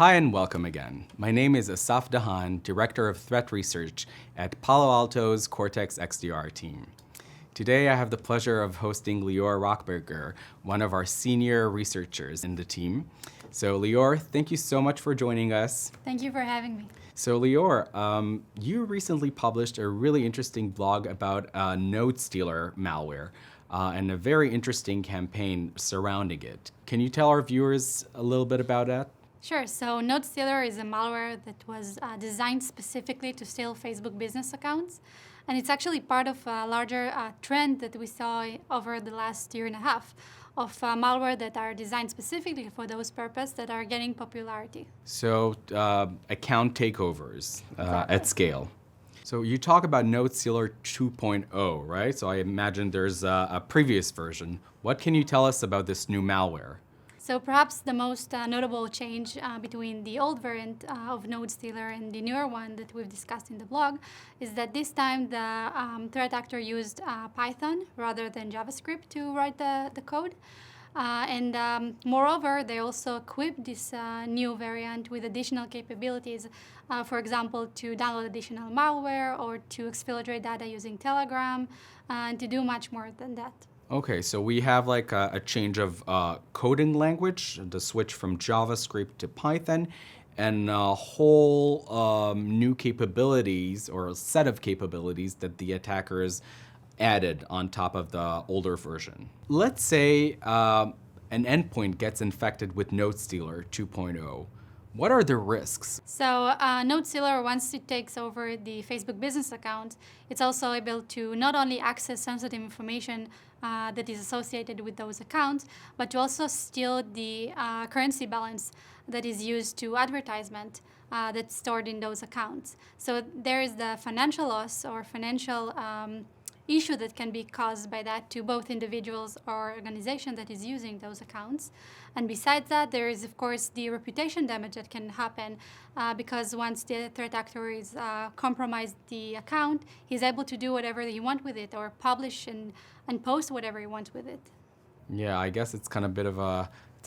Hi and welcome again. My name is Asaf Dahan, Director of Threat Research at Palo Alto's Cortex XDR team. Today I have the pleasure of hosting Lior Rochberger, one of our senior researchers in the team. So Lior, thank you so much for joining us. Thank you for having me. So Lior, you recently published a really interesting blog about node stealer malware and a very interesting campaign surrounding it. Can you tell our viewers a little bit about that? Sure. So Node Stealer is a malware that was designed specifically to steal Facebook business accounts. And it's actually part of a larger trend that we saw over the last year and a half of malware that are designed specifically for those purposes that are getting popularity. So account takeovers Exactly. at scale. So you talk about Node Stealer 2.0, right? So I imagine there's a previous version. What can you tell us about this new malware? So perhaps the most notable change between the old variant of Node Stealer and the newer one that we've discussed in the blog is that this time the threat actor used Python rather than JavaScript to write the code. Moreover, they also equipped this new variant with additional capabilities, for example, to download additional malware or to exfiltrate data using Telegram, and to do much more than that. Okay, so we have like a change of coding language, the switch from JavaScript to Python, and a whole new capabilities or a set of capabilities that the attackers added on top of the older version. Let's say an endpoint gets infected with Node Stealer 2.0. What are the risks? So Node Stealer, once it takes over the Facebook business account, it's also able to not only access sensitive information that is associated with those accounts, but to also steal the currency balance that is used to advertisement that's stored in those accounts. So there is the financial loss or financial issue that can be caused by that to both individuals or organization that is using those accounts. And besides that, there is, of course, the reputation damage that can happen because once the threat actor is compromised the account, he's able to do whatever he wants with it or publish and post whatever he wants with it. Yeah, I guess it's kind of a bit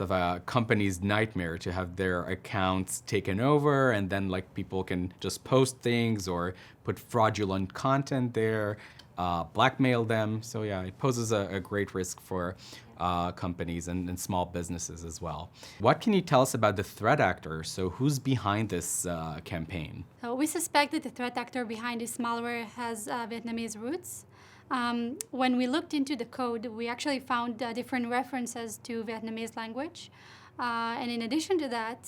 of a company's nightmare to have their accounts taken over and then like people can just post things or put fraudulent content there, blackmail them. So yeah, it poses a great risk for companies and small businesses as well. What can you tell us about the threat actor? So who's behind this campaign? We suspect that the threat actor behind this malware has Vietnamese roots. When we looked into the code, we actually found different references to Vietnamese language. And in addition to that,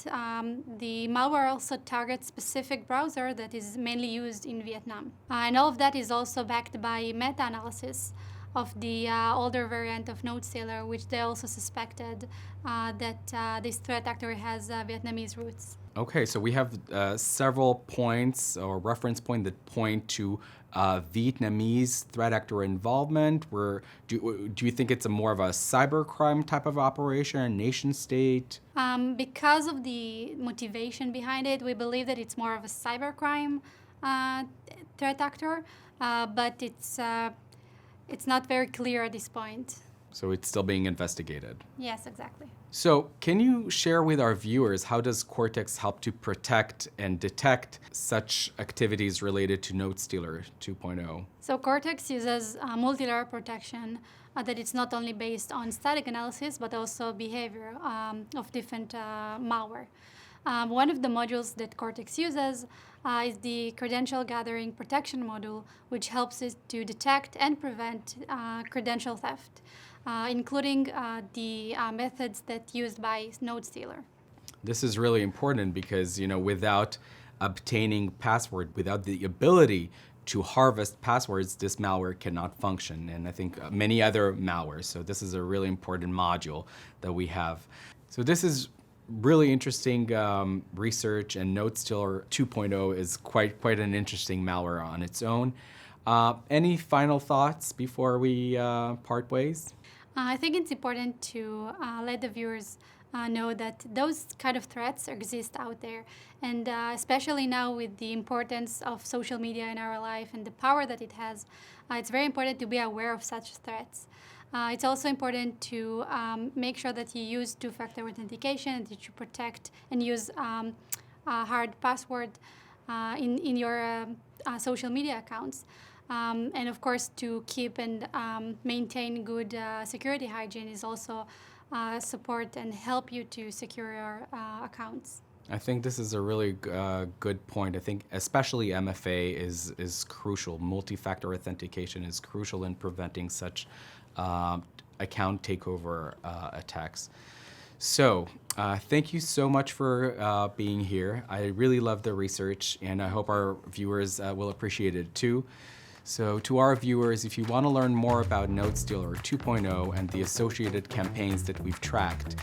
the malware also targets specific browser that is mainly used in Vietnam. And all of that is also backed by meta-analysis of the older variant of Node Stealer, which they also suspected that this threat actor has Vietnamese roots. Okay, so we have several points or reference points that point to Vietnamese threat actor involvement. Do you think it's more of a cybercrime type of operation, nation state? Because of the motivation behind it, we believe that it's more of a cybercrime threat actor, but it's not very clear at this point. So it's still being investigated. Yes, exactly. So can you share with our viewers how does Cortex help to protect and detect such activities related to Node Stealer 2.0? So Cortex uses multi-layer protection that it's not only based on static analysis, but also behavior of different malware. One of the modules that Cortex uses is the Credential Gathering Protection module, which helps it to detect and prevent credential theft, including the methods that used by Node Stealer. This is really important because, without obtaining password, without the ability to harvest passwords, this malware cannot function, and I think many other malwares. So this is a really important module that we have. So this is really interesting research, and Node Stealer 2.0 is quite an interesting malware on its own. Any final thoughts before we part ways? I think it's important to let the viewers know that those kind of threats exist out there. And especially now with the importance of social media in our life and the power that it has, it's very important to be aware of such threats. It's also important to make sure that you use two-factor authentication, that you protect and use a hard password in your social media accounts. And of course, to keep and maintain good security hygiene is also support and help you to secure your accounts. I think this is a really good point. I think especially MFA is crucial. Multi-factor authentication is crucial in preventing such account takeover attacks. So thank you so much for being here. I really love the research, and I hope our viewers will appreciate it too. So to our viewers, if you want to learn more about NodeStealer 2.0 and the associated campaigns that we've tracked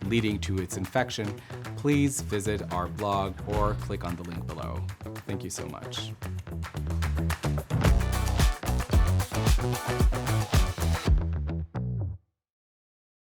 leading to its infection, please visit our blog or click on the link below. Thank you so much.